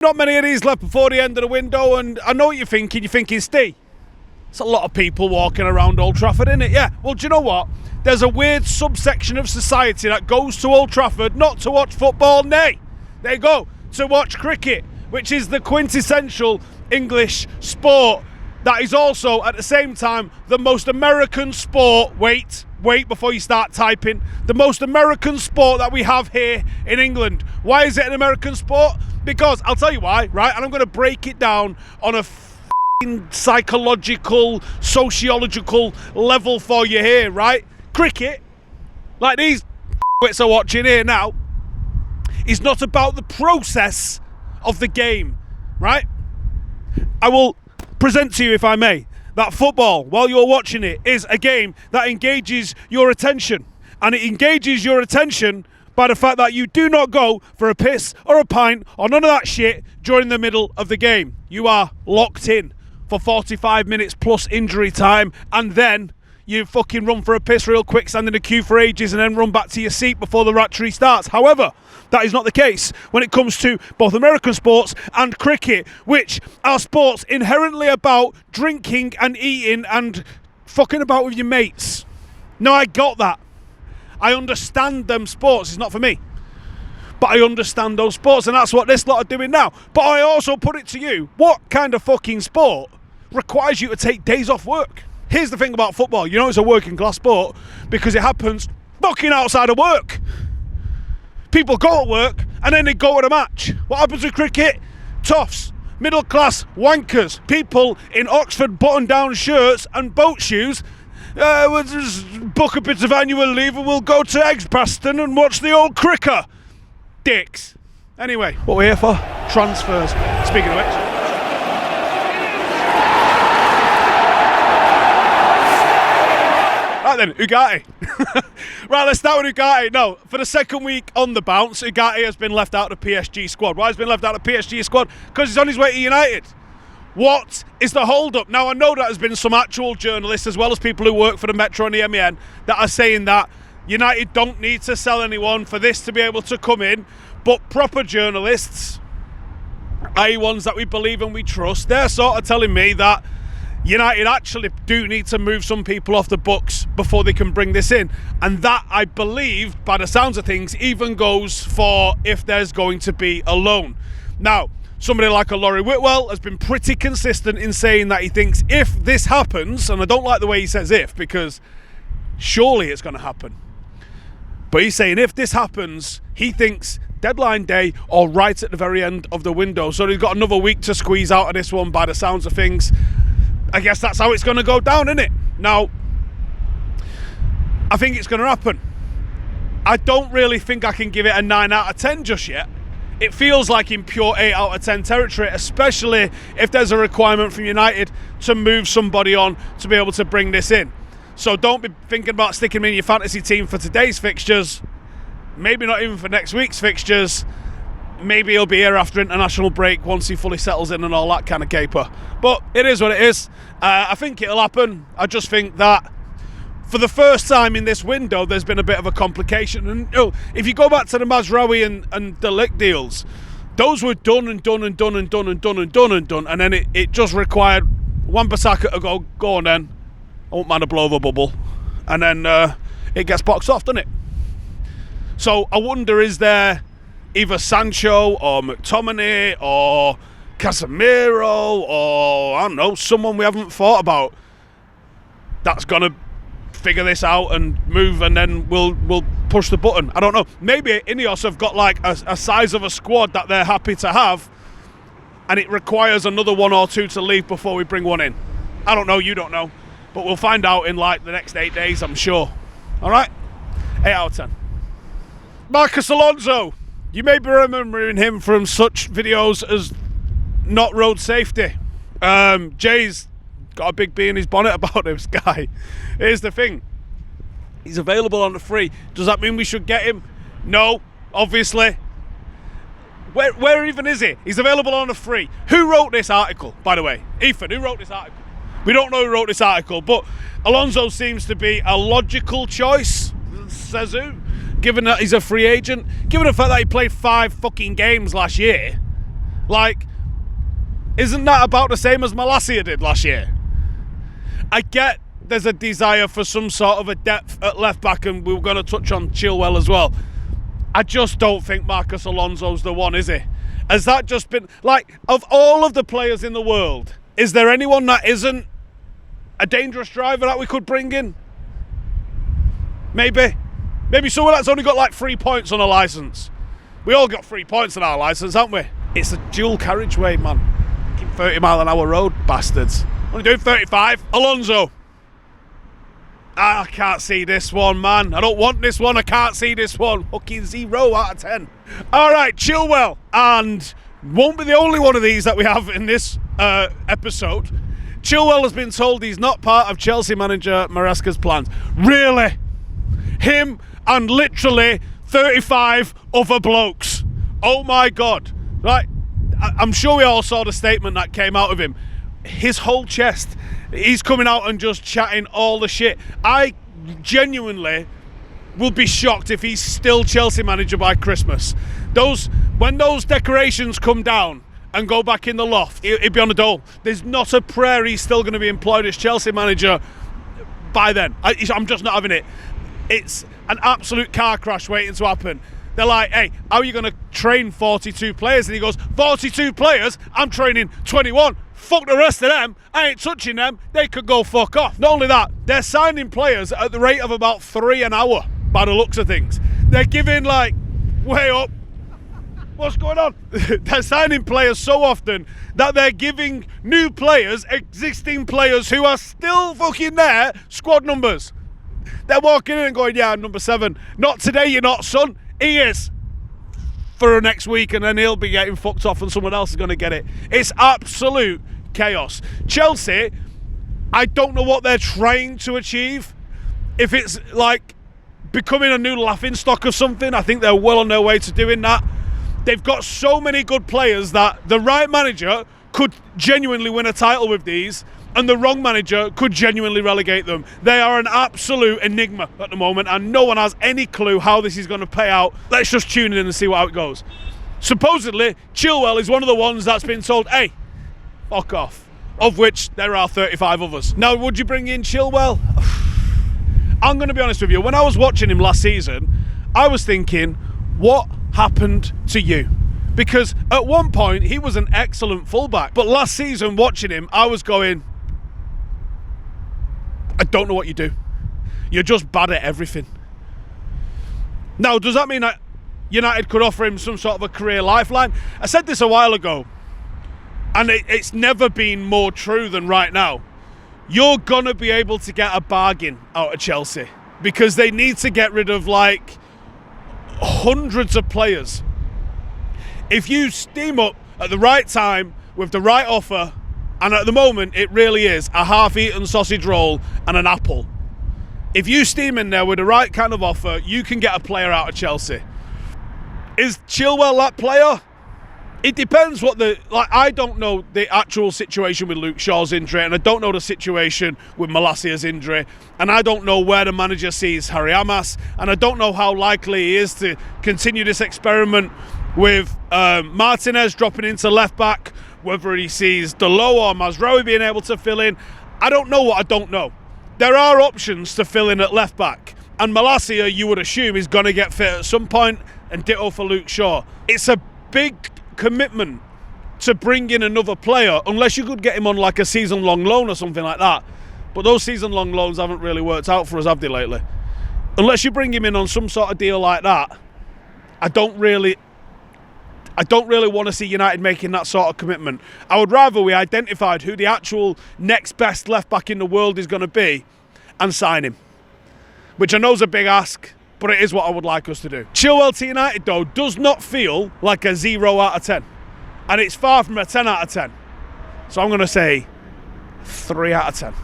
Not many of these left before the end of the window, and I know what you're thinking. You're thinking, Ste, it's a lot of people walking around Old Trafford, isn't it? Yeah. Well, do you know what? There's a weird subsection of society that goes to Old Trafford not to watch football, nay, they go to watch cricket, which is the quintessential English sport that is also, at the same time, the most American sport. Wait before you start typing. The most American sport that we have here in England. Why is it an American sport? Because, I'll tell you why, right? And I'm going to break it down on a psychological, sociological level for you here, right? Cricket, like these wits are watching here now, is not about the process of the game, right? I will present to you, if I may, that football, while you're watching it, is a game that engages your attention. And it engages your attention by the fact that you do not go for a piss or a pint or none of that shit during the middle of the game. You are locked in for 45 minutes plus injury time, and then you fucking run for a piss real quick, stand in the queue for ages, and then run back to your seat before the rat tree starts. However, that is not the case when it comes to both American sports and cricket, which are sports inherently about drinking and eating and fucking about with your mates. No, I got that. I understand them sports. It's not for me. But I understand those sports, and that's what this lot are doing now. But I also put it to you, what kind of fucking sport requires you to take days off work? Here's the thing about football. You know it's a working class sport because it happens fucking outside of work. People go to work and then they go to the match. What happens with cricket? Toffs, middle class wankers, people in Oxford button-down shirts and boat shoes. We'll just book a bit of annual leave and we'll go to Edgbaston and watch the old cricket. Dicks. Anyway, what we're here for? Transfers. Speaking of which. Right then, Ugarte. Right, let's start with Ugarte. No, for the second week on the bounce, Ugarte has been left out of the PSG squad. Why has he been left out of the PSG squad? Because he's on his way to United. What is the hold-up? Now, I know that there's been some actual journalists, as well as people who work for the Metro and the MEN, that are saying that United don't need to sell anyone for this to be able to come in. But proper journalists, i.e. ones that we believe and we trust, they're sort of telling me that United actually do need to move some people off the books before they can bring this in. And that, I believe, by the sounds of things, even goes for if there's going to be a loan. Now, somebody like a Laurie Whitwell has been pretty consistent in saying that he thinks if this happens, and I don't like the way he says if, because surely it's going to happen. But he's saying if this happens, he thinks deadline day or right at the very end of the window. So he's got another week to squeeze out of this one by the sounds of things. I guess that's how it's going to go down, isn't it? Now, I think it's going to happen. I don't really think I can give it a 9 out of 10 just yet. It feels like in pure 8 out of 10 territory, especially if there's a requirement from United to move somebody on to be able to bring this in. So don't be thinking about sticking him in your fantasy team for today's fixtures. Maybe not even for next week's fixtures. Maybe he'll be here after international break once he fully settles in and all that kind of caper. But it is what it is. I think it'll happen. I just think that for the first time in this window, there's been a bit of a complication. And if you go back to the Mazraoui and De Ligt deals, those were done. And then it just required Wan-Bissaka to go on then. I won't mind a blow of a bubble. And then it gets boxed off, doesn't it? So I wonder, is there either Sancho or McTominay or Casemiro or, I don't know, someone we haven't thought about that's going to figure this out and move, and then we'll push the button. I don't know. Maybe Ineos have got like a size of a squad that they're happy to have, and it requires another one or two to leave before we bring one in. I don't know. You don't know. But we'll find out in like the next 8 days, I'm sure. All right? 8 out of 10. Marcus Alonso. You may be remembering him from such videos as Not Road Safety. Jay's got a big bee in his bonnet about this guy. Here's the thing. He's available on the free. Does that mean we should get him? No, obviously. Where even is he? He's available on the free. Who wrote this article, by the way? Ethan, who wrote this article? We don't know who wrote this article, but Alonso seems to be a logical choice, says who? Given that he's a free agent, given the fact that he played 5 fucking games last year. Like, isn't that about the same as Malacia did last year? I get there's a desire for some sort of a depth at left back, and we were going to touch on Chilwell as well. I just don't think Marcos Alonso's the one, is he? Has that just been, like, of all of the players in the world, is there anyone that isn't a dangerous driver that we could bring in? Maybe someone that's only got like 3 points on a licence. We all got 3 points on our licence, haven't we? It's a dual carriageway, man. Keep 30-mile-an-hour road, bastards. Only doing 35. Alonso. I can't see this one, man. I don't want this one. I can't see this one. Fucking 0 out of 10. All right, Chilwell. And won't be the only one of these that we have in this episode. Chilwell has been told he's not part of Chelsea manager Maresca's plans. Really? Him and literally 35 other blokes. Oh my God. Right, I'm sure we all saw the statement that came out of him. His whole chest, he's coming out and just chatting all the shit. I genuinely will be shocked if he's still Chelsea manager by Christmas. When those decorations come down and go back in the loft, he'd be on the dole. There's not a prayer he's still going to be employed as Chelsea manager by then. I'm just not having it. It's an absolute car crash waiting to happen. They're like, hey, how are you going to train 42 players? And he goes, 42 players? I'm training 21. Fuck the rest of them. I ain't touching them. They could go fuck off. Not only that, they're signing players at the rate of about 3 an hour by the looks of things. They're giving, like, way up. What's going on? They're signing players so often that they're giving new players, existing players who are still fucking there, squad numbers. They're walking in and going, yeah, I'm number 7. Not today, you're not, son. He is. For next week, and then he'll be getting fucked off and someone else is going to get it. It's absolute chaos. Chelsea, I don't know what they're trying to achieve. If it's like becoming a new laughingstock of something, I think they're well on their way to doing that. They've got so many good players that the right manager could genuinely win a title with these, and the wrong manager could genuinely relegate them. They are an absolute enigma at the moment, and no one has any clue how this is going to play out. Let's just tune in and see how it goes. Supposedly, Chilwell is one of the ones that's been told, hey, fuck off, of which there are 35 others. Now, would you bring in Chilwell? I'm going to be honest with you. When I was watching him last season, I was thinking, what happened to you? Because at one point, he was an excellent fullback. But last season, watching him, I was going, I don't know what you do. You're just bad at everything. Now, does that mean that United could offer him some sort of a career lifeline? I said this a while ago, and it's never been more true than right now. You're going to be able to get a bargain out of Chelsea because they need to get rid of, like, hundreds of players. If you steam up at the right time with the right offer, and at the moment, it really is a half-eaten sausage roll and an apple. If you steam in there with the right kind of offer, you can get a player out of Chelsea. Is Chilwell that player? It depends what I don't know the actual situation with Luke Shaw's injury, and I don't know the situation with Malacia's injury, and I don't know where the manager sees Harry Amas, and I don't know how likely he is to continue this experiment with Martinez dropping into left-back, whether he sees Delo or Mazraoui being able to fill in. I don't know what I don't know. There are options to fill in at left back, and Malacia, you would assume, is going to get fit at some point, and ditto for Luke Shaw. It's a big commitment to bring in another player, unless you could get him on like a season-long loan or something like that. But those season-long loans haven't really worked out for us, have they, lately? Unless you bring him in on some sort of deal like that, I don't really want to see United making that sort of commitment. I would rather we identified who the actual next best left-back in the world is going to be and sign him. Which I know is a big ask, but it is what I would like us to do. Chilwell to United, though, does not feel like a 0 out of 10. And it's far from a 10 out of 10. So I'm going to say 3 out of 10.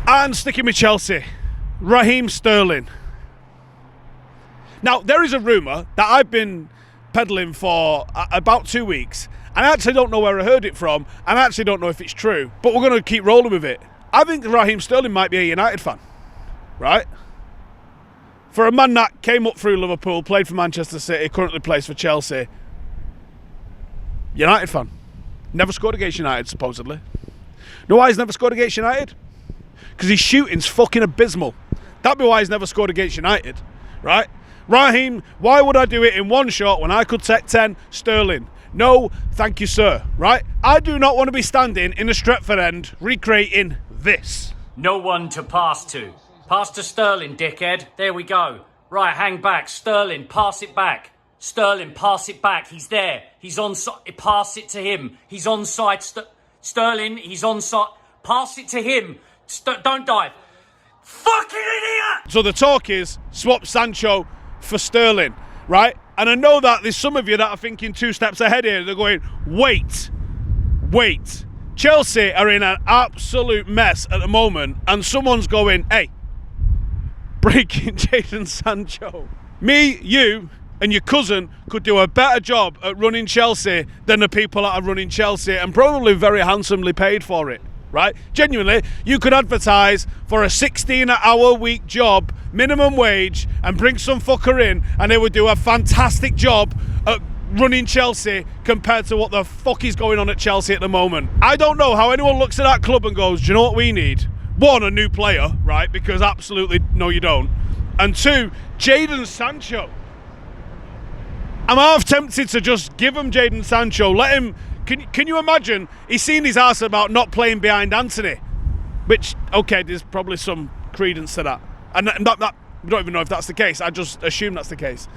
And sticking with Chelsea, Raheem Sterling. Now, there is a rumour that I've been peddling for about 2 weeks, and I actually don't know where I heard it from, and I actually don't know if it's true, but we're going to keep rolling with it. I think Raheem Sterling might be a United fan, right? For a man that came up through Liverpool, played for Manchester City, currently plays for Chelsea, United fan. Never scored against United, supposedly. Know why he's never scored against United? Because his shooting's fucking abysmal. That'd be why he's never scored against United, right? Raheem, why would I do it in one shot when I could take 10? Sterling. No, thank you, sir, right? I do not want to be standing in a Stretford end recreating this. No one to pass to. Pass to Sterling, dickhead. There we go. Right, hang back. Sterling, pass it back. Sterling, pass it back. He's there. He's on side. Pass it to him. He's on side. Sterling, he's on side. Pass it to him. Don't dive. Fucking idiot! So the talk is swap Sancho for Sterling, right? And I know that there's some of you that are thinking 2 steps ahead here. They're going, wait. Chelsea are in an absolute mess at the moment, and someone's going, hey, breaking Jadon Sancho. Me, you, and your cousin could do a better job at running Chelsea than the people that are running Chelsea, and probably very handsomely paid for it, right? Genuinely, you could advertise for a 16-hour week job, minimum wage, and bring some fucker in, and they would do a fantastic job at running Chelsea compared to what the fuck is going on at Chelsea at the moment. I don't know how anyone looks at that club and goes, do you know what we need? 1, a new player, right? Because absolutely, no you don't. And 2, Jadon Sancho. I'm half tempted to just give him Jadon Sancho. Let him. Can you imagine? He's seen his ass about not playing behind Anthony, which, okay, there's probably some credence to that. And that we don't even know if that's the case. I just assume that's the case.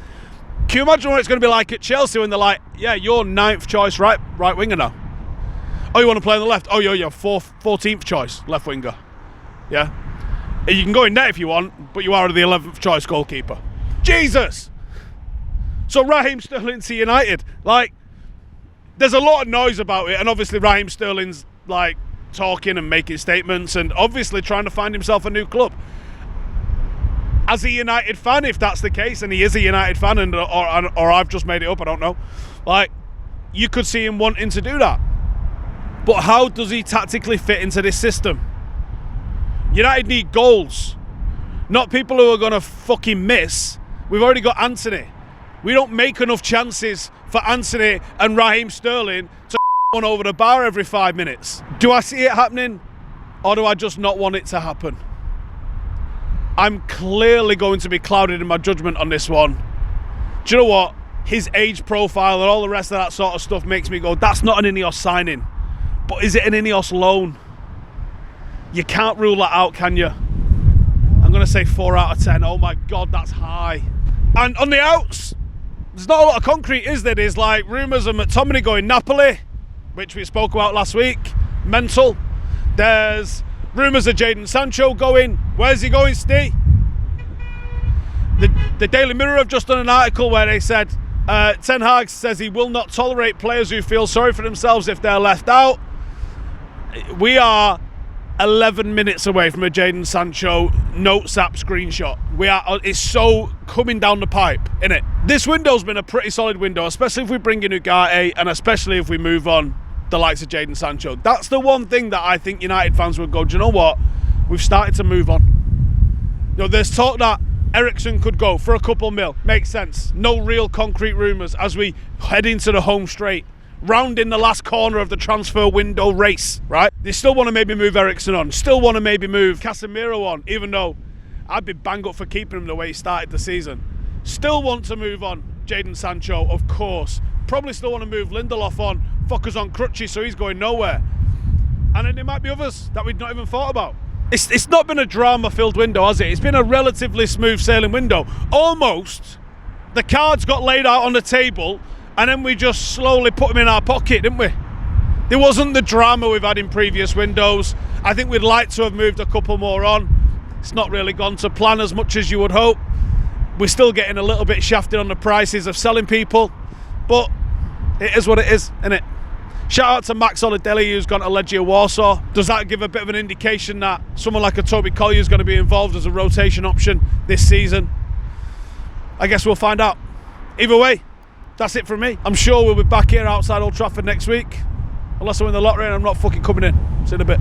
Can you imagine what it's going to be like at Chelsea when they're like, yeah, you're 9th choice right winger now. Oh, you want to play on the left? Oh, you're 14th choice left winger. Yeah. You can go in net if you want, but you are the 11th choice goalkeeper. Jesus! So Raheem Sterling to United, like, there's a lot of noise about it, and obviously Raheem Sterling's like talking and making statements and obviously trying to find himself a new club. As a United fan, if that's the case, and he is a United fan, and or I've just made it up, I don't know, like, you could see him wanting to do that. But how does he tactically fit into this system? United need goals, not people who are going to fucking miss. We've already got Anthony. We don't make enough chances for Anthony and Raheem Sterling to one over the bar every 5 minutes. Do I see it happening, or do I just not want it to happen? I'm clearly going to be clouded in my judgment on this one. Do you know what? His age profile and all the rest of that sort of stuff makes me go, that's not an Ineos signing. But is it an Ineos loan? You can't rule that out, can you? I'm going to say 4 out of 10. Oh my God, that's high. And on the outs, there's not a lot of concrete, is there? There's like rumours of McTominay going Napoli, which we spoke about last week. Mental. There's rumours of Jadon Sancho going. Where's he going, Ste? The Daily Mirror have just done an article where they said Ten Hag says he will not tolerate players who feel sorry for themselves if they're left out. We are 11 minutes away from a Jadon Sancho notes app screenshot. It's so coming down the pipe, innit? This window's been a pretty solid window, especially if we bring in Ugarte and especially if we move on the likes of Jadon Sancho. That's the one thing that I think United fans would go, do you know what? We've started to move on. You know, there's talk that Eriksen could go for a couple mil. Makes sense. No real concrete rumours as we head into the home straight. Rounding the last corner of the transfer window race, right? They still want to maybe move Eriksen on. Still want to maybe move Casemiro on, even though I'd be bang up for keeping him the way he started the season. Still want to move on Jadon Sancho, of course. Probably still want to move Lindelof on. Fucker's on crutches, so he's going nowhere. And then there might be others that we'd not even thought about. It's not been a drama-filled window, has it? It's been a relatively smooth sailing window. Almost. The cards got laid out on the table, and then we just slowly put them in our pocket, didn't we? There wasn't the drama we've had in previous windows. I think we'd like to have moved a couple more on. It's not really gone to plan as much as you would hope. We're still getting a little bit shafted on the prices of selling people, but it is what it is, isn't it? Shout out to Max Oladelli, who's gone to Legia Warsaw. Does that give a bit of an indication that someone like a Toby Collier is going to be involved as a rotation option this season? I guess we'll find out. Either way, that's it from me. I'm sure we'll be back here outside Old Trafford next week. Unless I win the lottery and I'm not fucking coming in. See you in a bit.